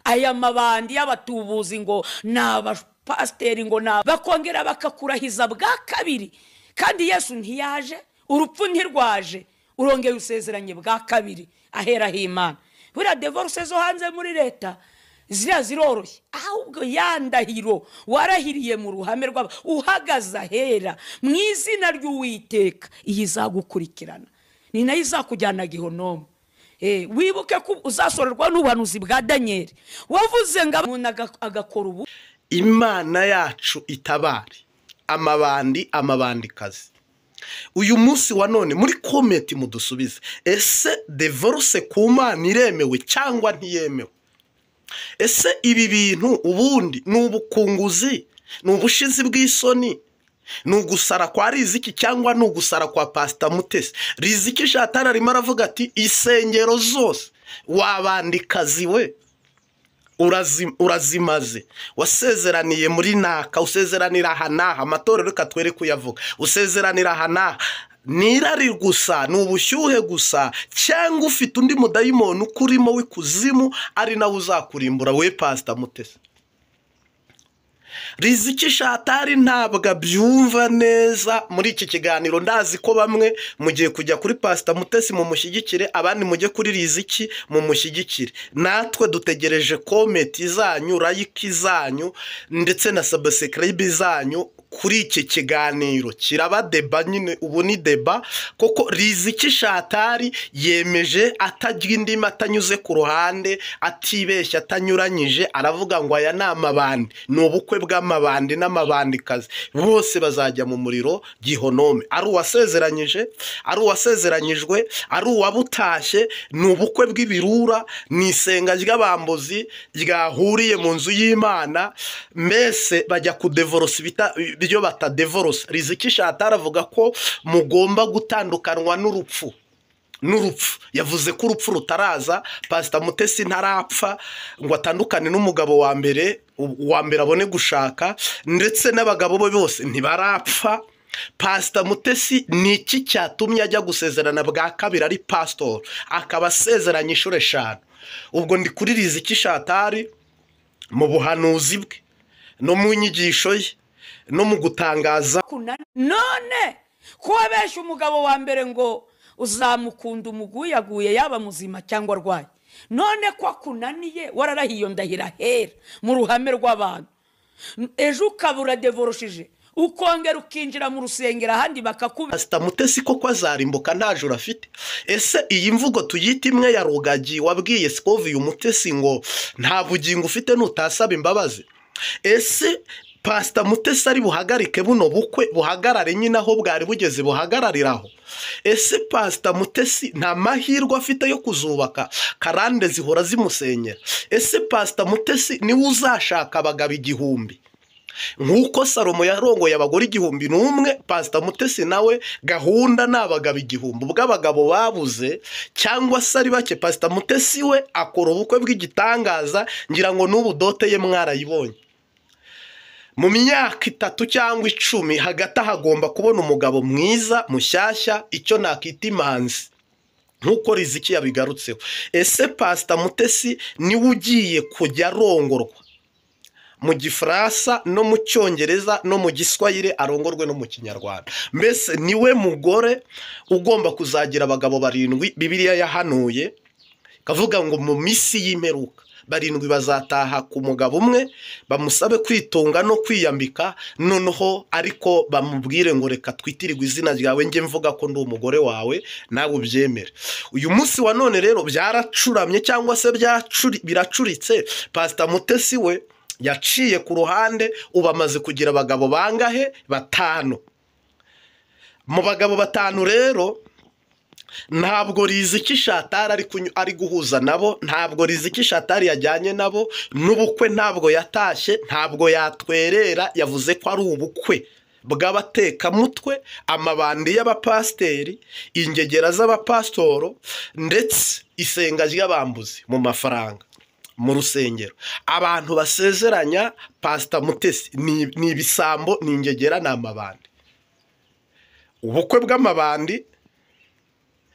aya mabandi y'abatubuzi ngo n'abapasiteri ngo bakongera bakakurahiza bwa kabiri kandi Yesu ntiyaje urupfu ntirwaje urongeye usezeranye bwa kabiri ahera h'Imana buriya divorce zo hanze muri leta ziroroshye ahubwo yandahiro warahiriye mu ruhame rw'aba uhagaze ahera mu izina ry'Uwiteka iyi izagukurikirana ni nayo izakujyana Gihonoma. Wibuke ko uzasorerwa n'ubuhanuzi bwa Daniel wavuze ngo umuntu agakora ubu. Imana yacu itabare amabandikazi. Uyu munsi wa none muri comment mudusubize, ese divorce ku Mana iremewe cyangwa ntiyemewe? Ese ibi bintu ubundi n'ubukunguzi n'ubushizi bw'isoni n'ugusara kwa Riziki cyangwa n'ugusara kwa Pastor Mutesi? Riziki Shatana arimo aravuga ati isengero zose wabandikazi we urazimaze, wasezeraniye muri naka, usezeranira hanaha amatorero reka twere kuyavuga, usezeranira hanaha nirari gusa n'ubushyuhe gusa cyangwa ufite undi mudayimoni ukurimo w'ikuzimu ari nawe uzakurimbura we Pastor Mutesi. Riziki Shatari ntabwo abyumva neza muri iki kiganiro. Ndazi ko bamwe mugiye kujya kuri Pastor Mutesi mu mushyigikire, abandi mujye kuri Riziki mu mushyigikire. Natwe dutegereje comment zanyu, like zanyu ndetse na subscribe zanyu kuri iki kiganiro. Kiraba deba nyine, ubu ni deba koko. Riziki Shatari yemeje atajya indimi, atanyuze ku ruhande, atibeshya, atanyuranyije, aravuga ngo aya n'amabandi, n'ubukwe bw'amabandi n'amabandikazi bose bazajya mu muriro Gihonome. Ari uwasezeranyije, ari uwasezeranyijwe, ari uwabutashye, n'ubukwe bw'ibirura, n'isenga ry'abambuzi ryahuriye mu nzu y'Imana, mbese bajya ku divorce byo bata divorce. Riziki Shatara avuga ko mugomba gutandukanwa n'urupfu. Yavuze ko urupfu rutaraza, Pastor Mutesi ntarapfa ngo atandukane n'umugabo wa mbere abone gushaka, ndetse n'abagabo bo bose ntibarapfa. Pastor Mutesi niki cyatumye ajya gusezerana bwa kabiri ari pastor akaba asezeranye inshuro 5? Ubwo ndi kuri Riziki Shatari mu buhanuzi bwe no mu nyigisho ye no mu gutangaza. None kuba benshi umugabo wa mbere ngo uzamukunda umuguyaguye yaba muzima cyangwa arwaye, none ko akunaniye wararahiyo ndahira hera mu ruhame rw'abantu, ejo ukabura divorce ukongera ukinjira mu rusengero ahandi bakakubira. Pastor Mutesi koko azarimbuka nta juru afite? Ese iyi mvugo tuyita imwe ya Rugagi wabwiye Scovia Mutesi ngo nta bugingo ufite nutasaba imbabazi? Ese Pastor Mutesi ari buhagarike buno bukwe buhagarare nyine aho bwari bugeze buhagarariraho? Ese Pastor Mutesi nta mahirwe afite yo kuzubaka karande zihora zimusenyera? Ese Pastor Mutesi niwe uzashaka abagabo 1000 nk'uko Salomo yarongoye abagore 1001? Pastor Mutesi nawe gahunda n'abagabo 1000 bw'abagabo babuze cyangwa se ari bake. Pastor Mutesi we akora ubukwe bw'igitangaza, ngira ngo n'ubu dote ye mwarayibonye. Mu myaka 3 cyangwa 10 hagati hagomba kubona umugabo mwiza mushyashya, icyo nakita imanzi nk'uko Riziki yabigarutseho. Ese Pastor Mutesi niwe ugiye kujya arongorwa mu Gifaransa no mu Cyongereza no mu Giswahili, arongorwe no mu Kinyarwanda? Mbese niwe mugore ugomba kuzagira abagabo 7 Bibiliya yahanuye kavuga ngo mu misi y'imperuka 7 bazataha ku mugabo umwe, bamusabe kwitunga no kwiyambika, noneho ariko bamubwire ngo reka twitirirwe izina ryawe nge mvuga ko ndi umugore wawe nawe ubyemere. Uyu munsi wa none rero byaracuramye cyangwa se biracuritse. Pastor Mutesi we yaciye ku ruhande, ubamaze kugira abagabo bangahe? 5. Mu bagabo 5 rero ntabwo Riziki Shatari ari guhuza nabo, ntabwo Riziki Shatari yajyanye nabo, n'ubukwe ntabwo yatashye, ntabwo yatwerera. Yavuze ko ari ubukwe bw'abateka mutwe, amabandi y'abapasteri, ingegera z'abapastoro, ndetse isenga ry'abambuzi mu mafaranga mu rusengero. Abantu basezeranya Pastor Mutesi ni ibisambo, ni ingegera, n'amabandi. Ubukwe bw'amabandi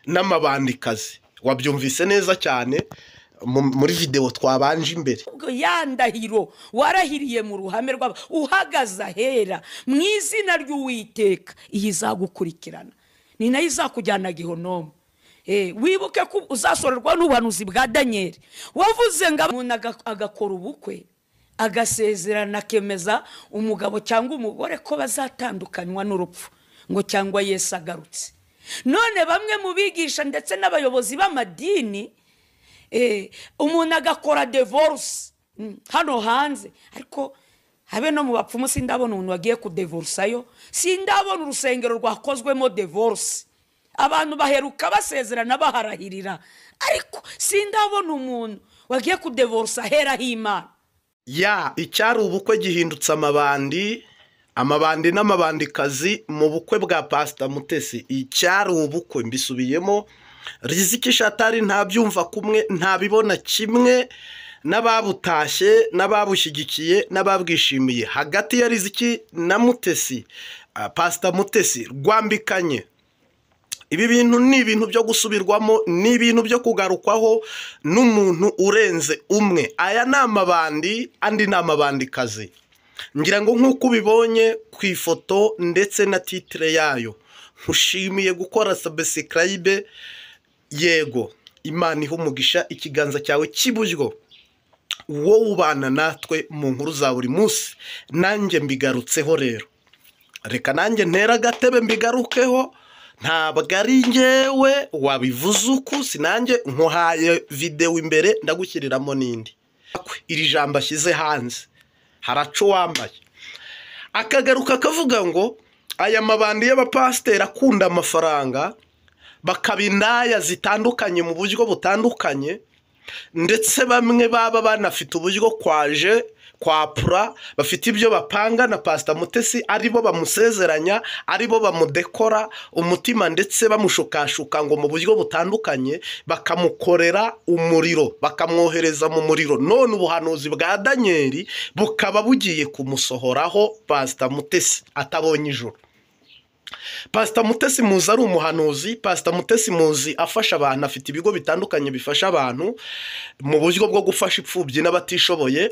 n'amabandikazi wabyumvise neza cyane. muri video twabanje imbere. ubwo yandahiro warahiriye mu ruhame rw'aba uhagaze ahera mu izina ry'Uwiteka iyi izagukurikirana ni nayo izakujyana Gihenomu. Wibuke ko uzasorerwa n'ubuhanuzi bwa Daniel wavuze ngo umuntu agakora ubukwe agasezerana akemeza umugabo cyangwa umugore ko bazatandukanywa n'urupfu ngo cyangwa Yesu agarutse. None bamwe mu bigisha ndetse n'abayobozi b'amadini umuntu agakora divorce hano hanze, ariko habe no mu bapfumu sindabona umuntu wagiye kudivorceayo, sindabona urusengero rwakozwemo divorce abantu baheruka basezerana baharahirira, ariko sindabona umuntu wagiye kudivorce ahera h'Imana. Icyari ubukwe gihindutse amabandi n'amabandikazi mu bukwe bwa Pastor Mutesi. Icyari ubukwe mbisubiyemo, Riziki Shatari ntabyumva kumwe, ntabibona kimwe n'ababutashye n'ababushyigikiye n'ababwishimiye. Hagati ya Riziki na Mutesi, Pastor Mutesi rwambikanye. Ibi bintu ni ibintu byo gusubirwamo, ni ibintu byo kugarukwaho n'umuntu urenze umwe. Aya ni amabandi, andi ni amabandikazi. Ngira ngo nk'uko ubibonye ku ifoto ndetse na titre yayo, nkushimiye gukora subscribe. Yego, Imana ihe umugisha ikiganza cyawe cy'iburyo, wowe ubana natwe mu nkuru za buri munsi. Nanjye mbigarutseho rero, reka nanjye ntera agatebe mbigarukeho. Ntabwo ari njyewe wabivuze uku, sinanjye nkuhaye video imbere ndagushyiriramo n'indi. Iri jambo ashyize hanze haraco wambaye akagaruka kavuga ngo aya mabandi y'abapasiteri akunda amafaranga bakabindaya zitandukanye mu buryo butandukanye, ndetse bamwe baba banafite uburyo kwapura bafite ibyo bapanga na Pastor Mutesi, aribo bamusezeranya, aribo bamudekora umutima, ndetse bamushukashuka ngo mu buryo butandukanye bakamukorera umuriro, bakamwohereza mu muriro. None ubuhanuzi bwa Daniel bukaba bugiye kumusohoraho Pastor Mutesi atabonye ijuru. Pastor Mutesi muzi ari umuhanuzi. Pastor Mutesi muzi afasha abantu, afite ibigo bitandukanye bifasha abantu mu buryo bwo gufasha ipfubyi n'abatishoboye.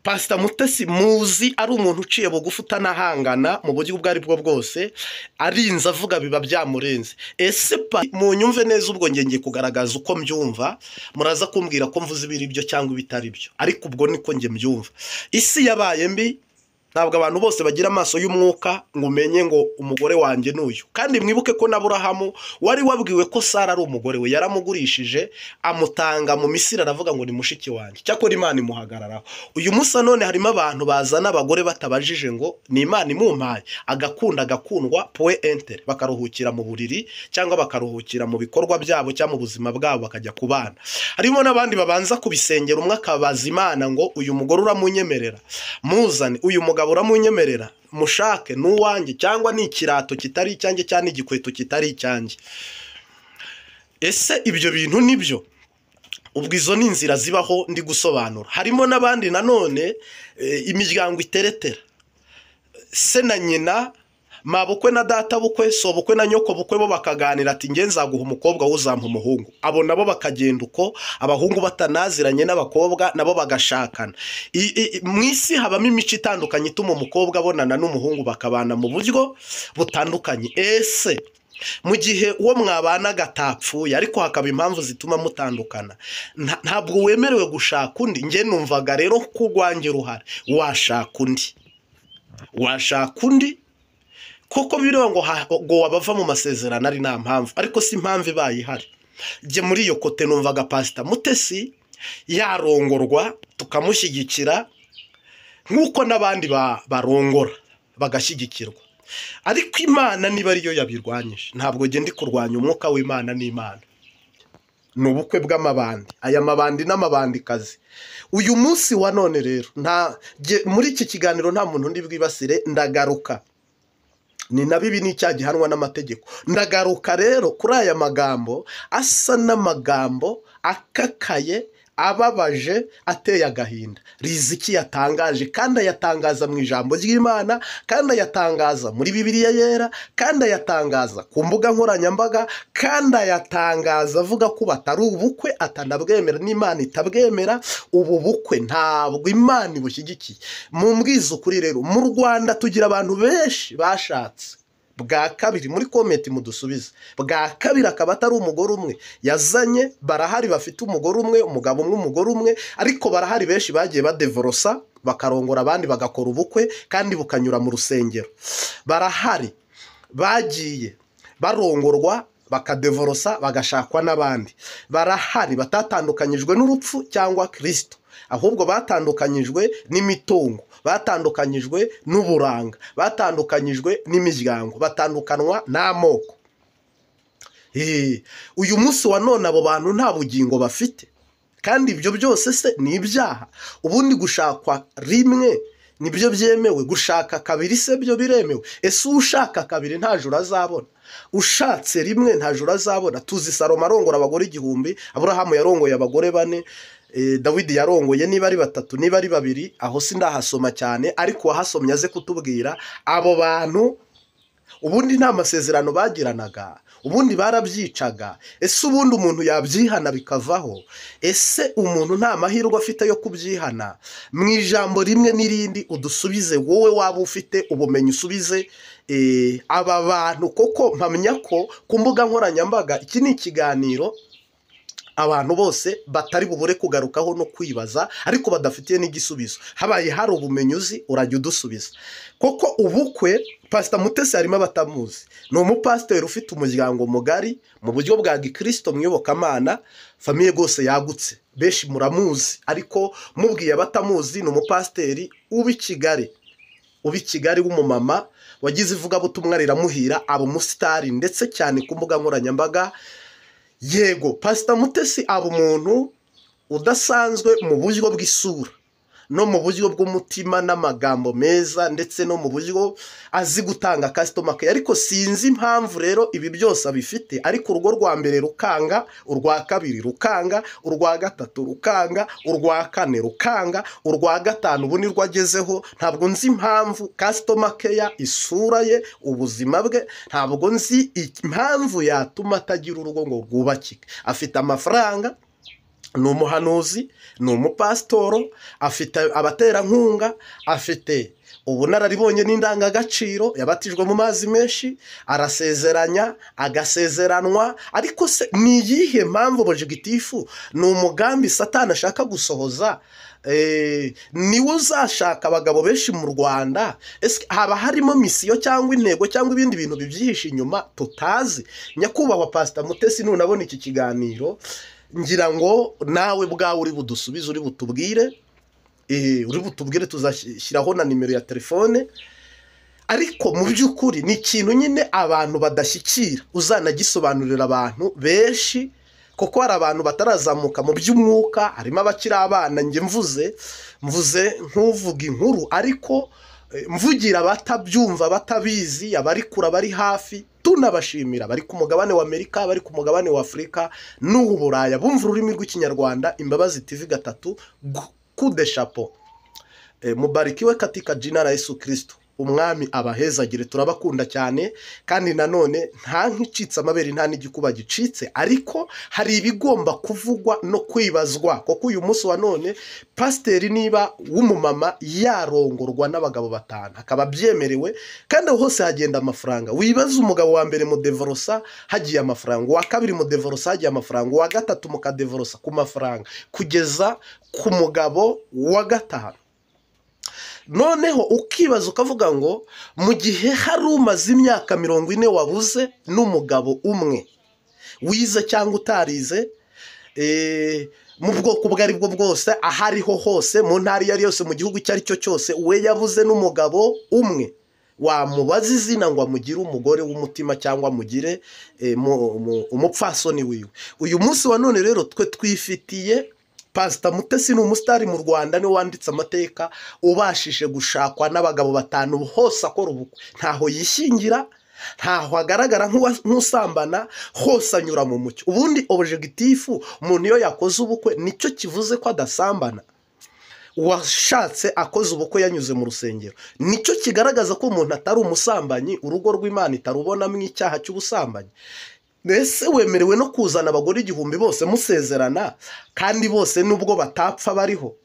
Pastor Mutesi muzi ari umuntu uciye bugufi utanahangana mu buryo ubwo ari bwo bwose, arinze avuga biba byamurenze. Ese mu nyumve neza, ubwo ngiye kugaragaza uko mbyumva, muraza kumbwira ko mvuze ibiri byo cyangwa ibitari byo, ariko ubwo niko ngiye mbyumva. Isi yabaye mbi, ntabwo abantu bose bagira amaso y'umwuka ngo umenye ngo umugore wanjye n'uyu. Kandi mwibuke ko na Aburahamu wari wabwiwe ko Sara ari umugore we, yaramugurishije amutanga mu Misiri, aravuga ngo ni mushiki wanjye. Cyakora Imana imuhagararaho. Uyu musa none harimo abantu bazana abagore batabajije ngo ni Imana imumpaye, agakundwa point enter, bakaruhukira mu buriri cyangwa bakaruhukira mu bikorwa byabo cyangwa mu buzima bwabo bakajya kubana. Harimo n'abandi babanza kubisengera, umwe akabaza Imana ngo uyu mugore uramunyemerera, muzane uyu mugabo uramunyemerera, mushake n'uwanjye cyangwa ni ikirato kitari icyanjye cyane igikweto kitari icyanjye. Ese ibyo bintu nibyo? Ubwo izo ni inzira zibaho ndi gusobanura. Harimo n'abandi nanone imiryango iteretera, se na nyina, mabukwe na data bukwe, so bukwe na nyoko bukwe, bo bakaganira ati nge nzaguha umukobwa uzampa umuhungu. Abo nabo bakagenda uko, abahungu batanaziranye n'abakobwa nabo bagashakana. Mu isi habamo imico itandukanye ituma umukobwa abonana n'umuhungu bakabana mu buryo butandukanye. Ese mu gihe uwo mwabana gatapfuye ariko hakaba impamvu zituma mutandukana, ntabwo wemerewe gushaka undi. Nge numvaga rero kugwangira uruhare washaka undi kuko biriho ngo wabava mu masezerano ari nta mpamvu, ariko si impamvu ibaye ihari. Nge muri iyo kote numvaga Pastor Mutesi yarongorwa tukamushyigikira nk'uko n'abandi barongora bagashyigikirwa, ariko Imana niba ariyo yabirwanyije. Ntabwo nge ndi kurwanya umwuka w'Imana n'Imana. Ni ubukwe bw'amabandi, aya mabandi n'amabandikazi. Uyu munsi wa none rero muri iki kiganiro nta muntu ndi bwibasire, ndagaruka ni na bibi n'icyaha gihanwa n'amategeko. Ndagaruka rero kuri aya magambo asa n'amagambo akakaye ababaje ateye agahinda. Riziki yatangaje kandi ayatangaza mu ijambo ry'Imana, kandi ayatangaza muri Bibiliya yera, kandi ayatangaza ku mbuga nkoranyambaga, kandi ayatangaza avuga ko batari ubukwe atanabwemera n'Imana itabwemera. Ubu bukwe ntabwo Imana ibushyigikiye. Mumbwize ukuri rero, mu Rwanda tugira abantu benshi bashatse bwa kabiri, muri komenti mudusubize, bwa kabiri akaba atari umugore umwe yazanye. Barahari bafite umugore umwe, umugabo umwe, umugore umwe, ariko barahari benshi bagiye badevorosa bakarongora abandi bagakora ubukwe kandi bukanyura mu rusengero. Barahari bagiye barongorwa bakadevorosa bagashakwa n'abandi. Barahari batatandukanyijwe n'urupfu cyangwa Kristo, ahubwo batandukanyijwe n'imitungo, batandukanyijwe n'uburanga, batandukanyijwe n'imiryango, batandukanwa n'amoko. Uyu munsi wa none abo bantu nta bugingo bafite, kandi ibyo byose se ni ibyaha. Ubundi gushakwa rimwe nibyo byemewe, gushaka kabiri se byo biremewe? Ese ushaka kabiri nta juru azabona? Ushatse rimwe nta juru azabona? Tuzi Salomo arongora abagore 1000, Aburahamu yarongoye abagore 4, Dawidi yarongoye niba ari 3 niba ari 2, aho sindahasoma cyane, ariko wahasomye aze kutubwira. Abo bantu ubundi nta masezerano bagiranaga, ubundi barabyicaga. Ese ubundi umuntu yabyihana bikavaho? Ese umuntu nta mahirwe afite yo kubyihana? Mu ijambo rimwe n'irindi udusubize, wowe waba ufite ubumenyi usubize aba bantu. Koko mpamya ko ku mbuga nkoranyambaga iki ni ikiganiro abantu bose batari bubure kugarukaho no kwibaza, ariko badafitiye n'igisubizo. Habaye hari ubumenyi uzi urajya udusubiza. Koko ubukwe Pastor Mutesi harimo abatamuzi. Ni umupasiteri ufite umuryango mugari mu buryo bwa Gikristo, mwiyobokamana, famiye gose yagutse. Benshi muramuzi, ariko mubwiye abatamuzi ni umupasiteri ubi Kigali w'umumama wagize ivugabutumwa riramuhira, aba umusitari ndetse cyane ku mbuga nkoranyambaga. Yego, Pastor Mutesi aba umuntu udasanzwe mu buryo bw'isura no mu buryo bw'umutima n'amagambo meza, ndetse no mu buryo azi gutanga customer care. Ariko sinzi impamvu rero ibi byose abifite, ariko urugo rwa mbere rukanga, urwa kabiri rukanga, urwa gatatu rukanga, urwa kane rukanga, urwa gatanu ubu ni rwagezeho. Ntabwo nzi impamvu customer care, isura ye, ubuzima bwe, ntabwo nzi impamvu yatuma atagira urugo ngo rwubakike. Afite amafaranga, ni umuhanuzi, ni umupasitoro, afite abaterankunga, afite ubunararibonye n'indangagaciro, yabatijwe mu mazi menshi, arasezeranya, agasezeranwa. Ariko se ni iyihe mpamvu objectif? Ni umugambi Satani ashaka gusohoza? Niwe uzashaka abagabo benshi mu Rwanda? Ese haba harimo misiyo cyangwa intego cyangwa ibindi bintu bibyihishe inyuma tutazi? Nyakubahwa Pastor Mutesi, nunabona iki kiganiro, ngira ngo nawe bwawe uri budusubize, uri butubwire, tuzashyiraho na nimero ya telefone. Ariko mu by'ukuri ni ikintu nyine abantu badashyikira, uzanagisobanurira abantu benshi, kuko hari abantu batarazamuka mu by'umwuka. Harimo abakiri abana, njye mvuze nk'uvuga inkuru, ariko mvugira batabyumva, batabizi, abari kure, bari hafi. Tunabashimira bari ku mugabane wa Amerika, bari ku mugabane wa Afurika n'Uburaya, bumva ururimi rw'Ikinyarwanda. Imbabazi TV 3 kude chapeau. Mubarikiwe katika jina la Yesu Kristo. Umwami abahezagire, turabakunda cyane. Kandi nanone nta nkicitse amabere, nta n'igikuba gicitse, ariko hari ibigomba kuvugwa no kwibazwa. Kuko uyu munsi wa none pasiteri niba w'umumama yarongorwa n'abagabo 5 akaba byemerewe, kandi hose hagenda amafaranga. Wibaza umugabo wa mbere mu devorosa hagiye amafaranga, wa kabiri mu devorosa hagiye amafaranga, wa gatatu mu kadevorosa ku mafaranga, kugeza ku mugabo wa 5. Noneho ukibaza ukavuga ngo mu gihe hari umaze imyaka 40 wabuze n'umugabo umwe, wize cyangwa utarize, mu bwoko bwari bwo bwose, ahariho hose, mu ntara yari yose, mu gihugu cyari cyo cyose, we yabuze n'umugabo umwe, wamubaza izina ngo amugire umugore w'umutima cyangwa amugire umupfasoni wiwe. Uyu munsi wa none rero twe twifitiye Pastor Mutesi, ni umusitari mu Rwanda, ni wanditse amateka, ubashije gushakwa n'abagabo 5 hose akora ubukwe, ntaho yishingira, ntaho agaragara nk'usambana, hose anyura mu mucyo. Ubundi objectif umuntu iyo yakoze ubukwe nicyo kivuze ko adasambana. Uwashatse akoze ubukwe yanyuze mu rusengero nicyo kigaragaza ko umuntu atari umusambanyi, urugo rw'Imana itarubonamo icyaha cy'ubusambanyi. Mbese wemerewe no kuzana abagore 1000 bose musezerana kandi bose nubwo batapfa bariho?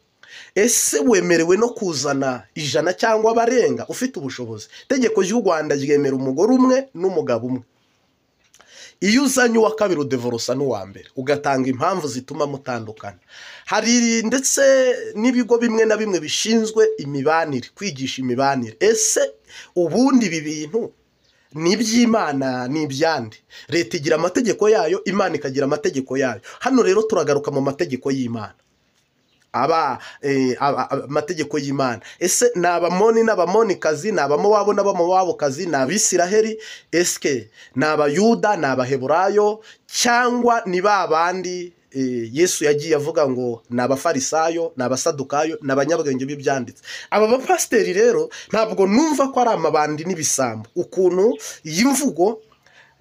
Ese wemerewe no kuzana 100 cyangwa barenga ufite ubushobozi? Itegeko ry'u Rwanda ryemera umugore umwe n'umugabo umwe. Iyo uzanye uwa kabiri udevorosa n'uwa mbere ugatanga impamvu zituma mutandukana. Hari ndetse n'ibigo bimwe na bimwe bishinzwe imibanire, kwigisha imibanire. Ese ubundi ibi bintu ni iby'Imana ni ibyande? Leta igira amategeko yayo, Imana ikagira amategeko yayo. Hano rero turagaruka mu mategeko y'Imana. Amategeko y'Imana. Ese n'abamoni n'abamonikazi, n'abamowabu n'abamowabukazi, n'abisiraheli, eske n'abayuda, n'abaheburayo, cyangwa ni babandi Yesu yagiye avuga ngo n'abafarisayo, n'abasadukayo, n'abanyabwenge b'ibyanditse? Aba bapasiteri rero ntabwo numva ko ari amabandi n'ibisambo. Ukuntu iyi mvugo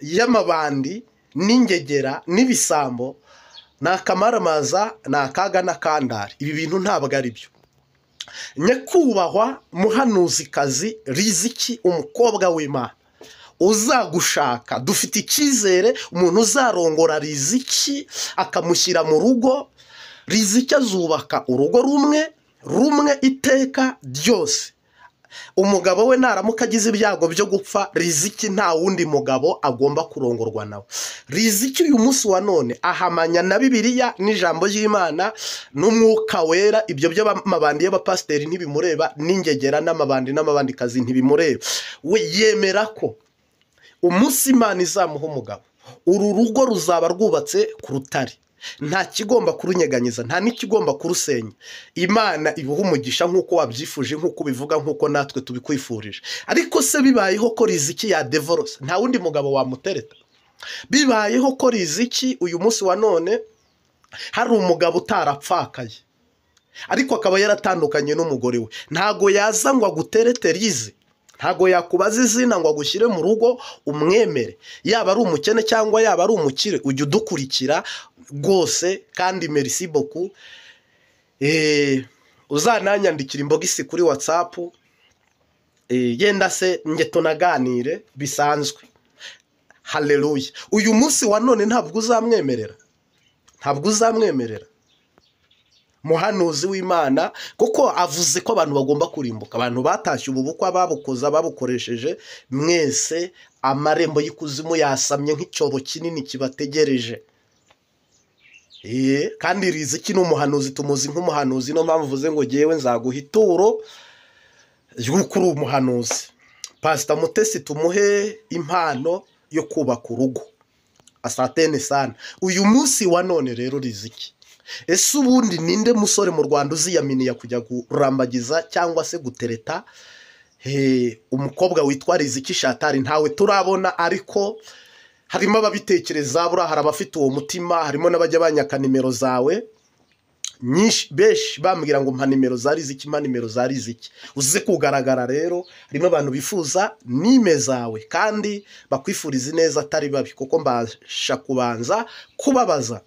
y'amabandi n'ingegera n'ibisambo n'akamaramaza n'akaga n'akandari, ibi bintu ntabwo ari byo. Nyakubahwa muhanuzikazi Riziki, umukobwa w'Imana uzagushaka, dufite icyizere umuntu uzarongora Riziki akamushyira mu rugo. Riziki azubaka urugo rumwe iteka ryose. Umugabo we naramuka agize ibyago byo gupfa, Riziki nta wundi mugabo agomba kurongorwa nawe. Riziki uyu munsi wa none ahamanya na Bibiliya n'ijambo ry'Imana n'umwuka wera. Ibyo by'amabandi y'abapasiteri ntibimureba, n'ingegera n'amabandi n'amabandikazi ntibimureba. We yemera ko umunsi Imana izamuha umugabo, uru rugo ruzaba rwubatse ku rutare, nta kigomba kurunyeganyiza, nta n'ikigomba kurusenya. Imana ibuha umugisha nk'uko wabyifuje, nk'uko bivuga, nk'uko natwe tubikwifurije. Ariko se bibayeho ko Riziki ya divorce, nta wundi mugabo wamutereta? Bibayeho ko Riziki uyu munsi wa none hari umugabo utarapfakaye ariko akaba yaratandukanye n'umugore we, ntago yaza ngo aguterete Rize, ntago yakubaza izina ngo agushyire mu rugo umwemere. Yaba ari umukene cyangwa yaba ari umukire, ujye udukurikira rwose. Kandi merci beaucoup. Uzananyandikira imbogisi kuri WhatsApp, yenda se nge tunaganire bisanzwe. Haleluya. Uyu munsi wa none ntabwo uzamwemerera muhanuzi w'Imana, kuko avuze ko abantu bagomba kurimbuka. Abantu batashye ububukwa, ababukoza, babukoresheje, mwese amarembo y'ikuzimu yasamye nk'icyobo kinini kibategereje. Kandi Riziki n'umuhanuzi, tumuzi nk'umuhanuzi, no mpamvu uvuze ngo ngewe nzaguha ituro y'uko uri umuhanuzi. Pastor Mutesi tumuhe impano yo kubaka urugo. Asatene sana. Uyu munsi wa none rero Riziki, ese ubundi ninde musore mu Rwanda uziyaminiya kujya kurambagiza cyangwa se gutereta umukobwa witwa Riziki Shatari? Ntawe turabona, ariko harimo ababitekereza. Buriya hari abafite uwo mutima, harimo n'abajya banyaka nimero zawe nyinshi, beshi bambwira ngo mpa nimero za Riziki, mpa nimero za Riziki. Uze kugaragara rero, harimo abantu bifuza nime zawe kandi bakwifuriza neza atari babi, kuko mbasha kubanza kubabaza.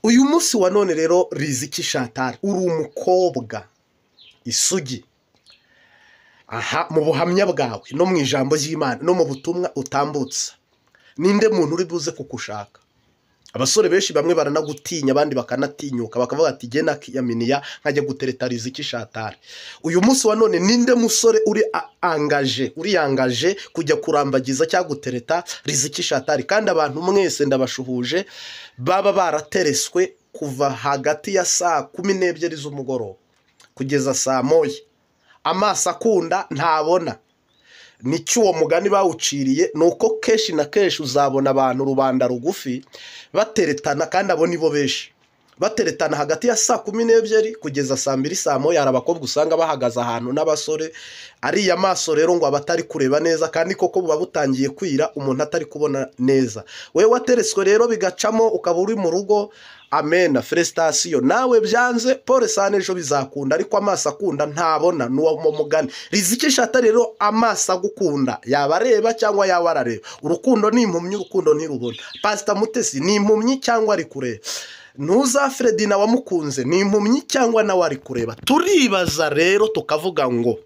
Uyu munsi wa none rero Riziki Shatari, uri umukobwa isugi. Mu buhamya bwawe no mu ijambo ry'Imana no mu butumwa utambutsa, ninde muntu uri buze kukushaka? Abasore benshi bamwe baranagutinya, abandi bakanatinyuka, bakavuga ati jye nakiyaminiya nkajya gutereta Riziki Shatari. Uyu munsi wa none ninde musore uri yangaje kujya kurambagiza cyangwa gutereta Riziki Shatari? Kandi abantu mwese ndabashuhuje baba baratereswe kuva hagati ya saa 12 z'umugoroba kugeza saa 1, amaso akunda ntabona. Nicyo uwo mugani bawuciriye, nuko keshi na keshi uzabona abantu rubanda rugufi bateretana, kandi abo nibo benshi bateretana hagati ya saa 12 kugeza saa 2 saa 1. Hari abakobwa usanga bahagaze ahantu n'abasore, ari ya maso rero ngo abatari kureba neza, kandi koko buba butangiye kwira umuntu atari kubona neza. Wewe watereswe rero bigacamo ukaba uri mu rugo, amena felicitation nawe byanze pole sana ejo bizakunda ariko amaso akunda ntabona nuwo mu mugani Riziki Shata rero amaso agukunda yaba areba cyangwa yaba arareba urukundo ni impumyi urukundo ntirubona Pastor Mutesi ni impumyi cyangwa ari kureba Nuza Fredina wamukunze ni impumyi cyangwa nawe ari kureba turibaza rero tukavuga ngo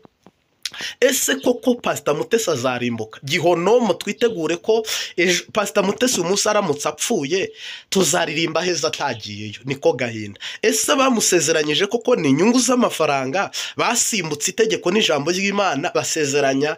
ese koko Pastor Mutesi azarimbuka Gihonomo twitegure ko Pastor Mutesi umunsi aramutse apfuye tuzaririmba heza atagiyeyo niko gahinda ese bamusezeranyije koko ni inyungu z'amafaranga basimbutse itegeko n'ijambo ry'Imana basezeranya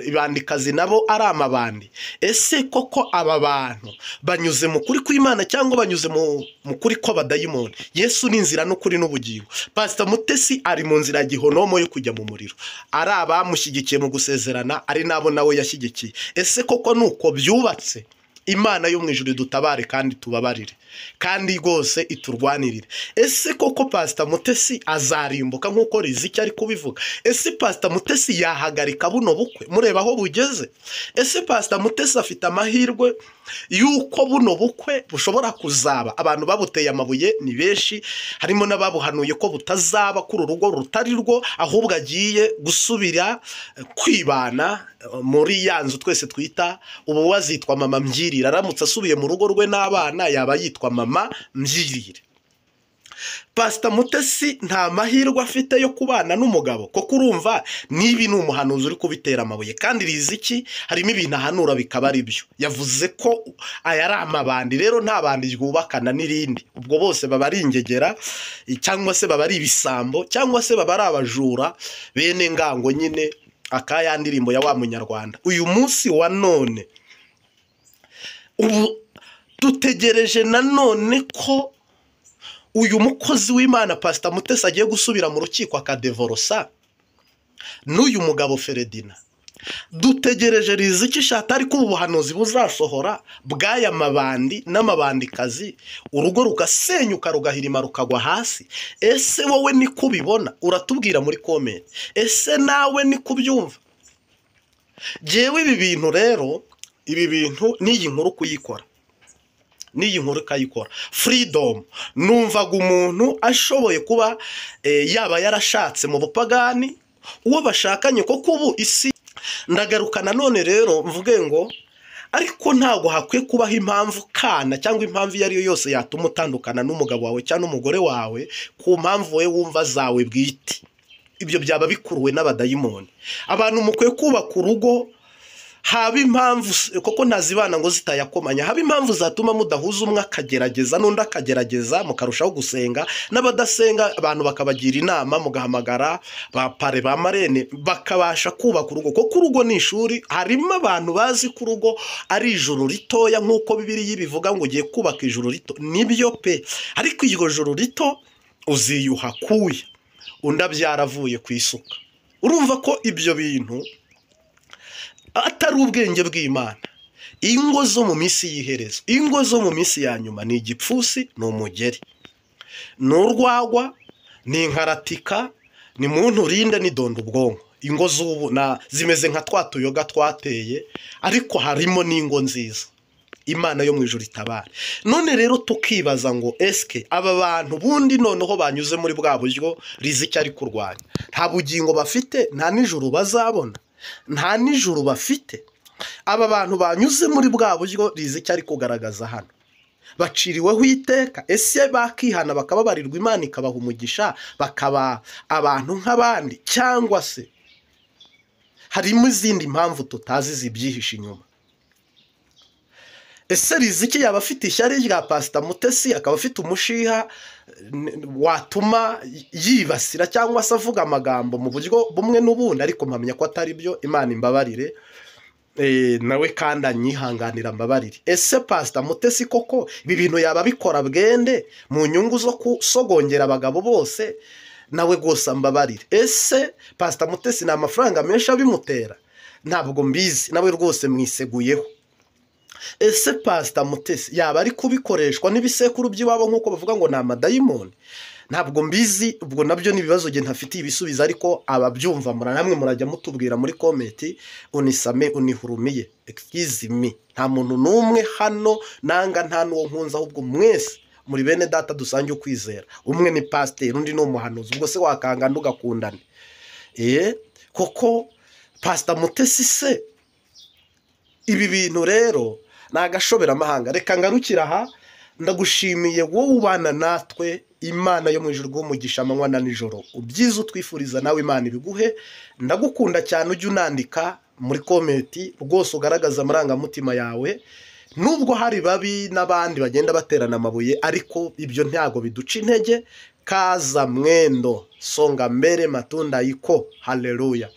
ibandikazi nabo ari amabandi ese koko aba bantu banyuze mu kuri kw'Imana cyangwa banyuze mu kuri kw'abadayimoni Yesu ni inzira n'ukuri n'ubugingo Pastor Mutesi ari mu nzira Gihonomo yo kujya mu muriro ari abamushyigikiye mu gusezerana ari nabo nawe yashyigikiye ese koko nuko byubatse Imana yo mu ijuru dutabare kandi tubabarire kandi rwose iturwanirire ese koko Pastor Mutesi azarimbuka nkuko Riziki ari kubivuga ese Pastor Mutesi yahagarika buno bukwe mureba aho bugeze ese Pastor Mutesi afite amahirwe yuko buno bukwe bushobora kuzaba abantu babuteye amabuye ni benshi harimo n'ababuhanuye ko butazaba kuri urugo rutari rwo ahubwo agiye gusubira kwibana muri yanzu twese twita ubu wazitwa mama Mbyirira aramutse asubiye mu rugo rwe n'abana yaba yitwa mama Mbyirire Pastor Mutesi nta mahirwe afite yo kubana n'umugabo koko urumva nibi ni umuhanuzi uri kubitera amabuye kandi Riziki harimo ibintu ahanura bikaba ari byo yavuze ko aya ari amabandi rero nta bandi ryubakana n'irindi ubwo bose baba ari ingegera cyangwa se baba ari ibisambo cyangwa se baba ari abajura bene ngango nyine akaya ndirimbo ya wa munyarwanda uyu munsi wa none ubu dutegereje nanone ko uyu mukozi w'Imana Pastor Mutesi agiye gusubira mu rukiko akadevorosa n'uyu mugabo Fredina dutegereje Riziki Shata ariko ubuhanuzi buzasohora bw'aya mabandi n'amabandikazi urugo rugasenyuka rugahirima rukagwa hasi ese wowe ni kubibona uratubwira muri comment ese nawe ni kubyumva jewe ibi bintu rero ibi bintu niyi nkuru kuyikora niyi nkuru kayikora freedom numvaga umuntu ashoboye kuba yaba yarashatse mu bupagani uwo bashakanye ko kubu isi ndagaruka nanone rero mvuge ngo ariko ntago hakwiye kubaho impamvu kana cyangwa impamvu iyo ari yo yose yatuma utandukana n'umugabo wawe cyangwa n'umugore wawe ku mpamvu we wumva zawe bwite ibyo byaba bikuruwe n'abadayimoni abantu mukwiye kubaka urugo haba impamvu koko ntazibana ngo zitayakomanya haba impamvu zatuma mudahuza umwe akagerageza n'undi akagerageza mukarushaho gusenga n'abadasenga abantu bakabagira inama mugahamagara ba pare ba marene bakabasha kubaka urugo koko urugo ni ishuri harimo abantu bazi ko urugo ari ijuru ritoya nk'uko Bibiliya bivuga ngo ugiye kubaka ijuru rito nibyo pe ariko iryo juru rito uziyuha kuya undi byaravuye ku isuka urumva ko ibyo bintu atari ubwenge bw'Imana ingo zo mu minsi y'iherezo ingo zo mu minsi ya nyuma ni igipfusi ni umugeri ni urwagwa ni inkaratika ni muntu urinde ni dondo ubwonko ingo z'ubu zimeze nka twatuyoga twateye ariko harimo n'ingo nziza Imana yo mu ijuru itabare none rero tukibaza ngo eske aba bantu bundi noneho banyuze muri bwa buryo Riziki ari kurwanya nta bugingo bafite nta nijuru bazabona nta nijuru bafite aba bantu banyuze muri bwa buryo Riziki ari kugaragaza hano baciriweho iteka ese bakihana bakababarirwa Imana ikabaha umugisha bakaba abantu nk'abandi cyangwa se harimo izindi mpamvu tutazi zibyihishe inyuma ese Riziki yaba afite ishyari rya Pastor Mutesi akaba afite umushiha watuma yibasira cyangwa se avuga amagambo mu buryo bumwe n'ubundi ariko mpamya ko atari byo Imana imbabarire nawe kandi anyihanganira mbabarire ese Pastor Mutesi koko ibi bintu yaba bikora bwende mu nyungu zo kusogongera abagabo bose nawe gose mbabarire ese Pastor Mutesi na amafaranga menshi abimutera ntabwo mbizi nawe rwose mwiseguyeho ese Pastor Mutesi yaba ari kubikoreshwa n'ibisekuru by'iwabo nk'uko bavuga ngo ni amadayimoni ntabwo mbizi ubwo nabyo nibibazo je ntafite ibisubiza ariko ababyumva namwe murajya mutubwira muri comment unisame unihurumiye excuse me nta muntu numwe hano nanga nta nuwo nkunza ahubwo mwese muri bene data dusange ukwizera, umwe ni pasiteri undi ni umuhanuzi, ubwo se wakangana ugakundane? Koko Pastor Mutesi se ibi bintu rero ni agashoberamahanga. Reka ngarukira aha, ndagushimiye wowe ubana natwe. Imana yo mu ijuru rw'umugisha amanywa na nijoro, ubyiza utwifuriza nawe Imana ibiguhe. Ndagukunda cyane, ujye unandika muri komenti rwose ugaragaza amarangamutima yawe, nubwo hari babi n'abandi bagenda baterana amabuye, ariko ibyo ntago biduca intege. Kaza mwendo songa mbere matunda yiko. Haleluya.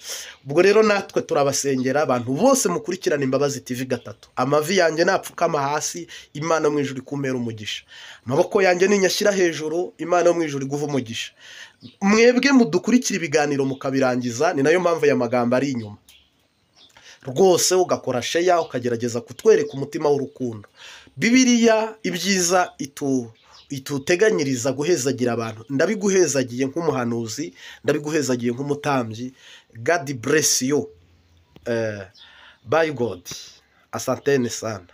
Ubwo rero natwe turabasengera abantu bose mukurikirana Imbabazi TV gatatu. Amavi yanjye napfukama hasi, Imana mu ijuru ikumera umugisha. Amaboko yanjye ninyashyira hejuru, Imana mu ijuru iguva umugisha. Mwebwe mudukurikira ibiganiro mukabirangiza, ni nayo mpamvu ya magambo ari inyuma. Rwose ugakora share, ukagerageza kutwereka umutima w'urukundo. Bibiliya ibyiza ituteganyiriza guhezagira abantu. Ndabiguhezagiye nk'umuhanuzi, ndabiguhezagiye nk'umutambyi. God bless you. By God. Asanteni sana.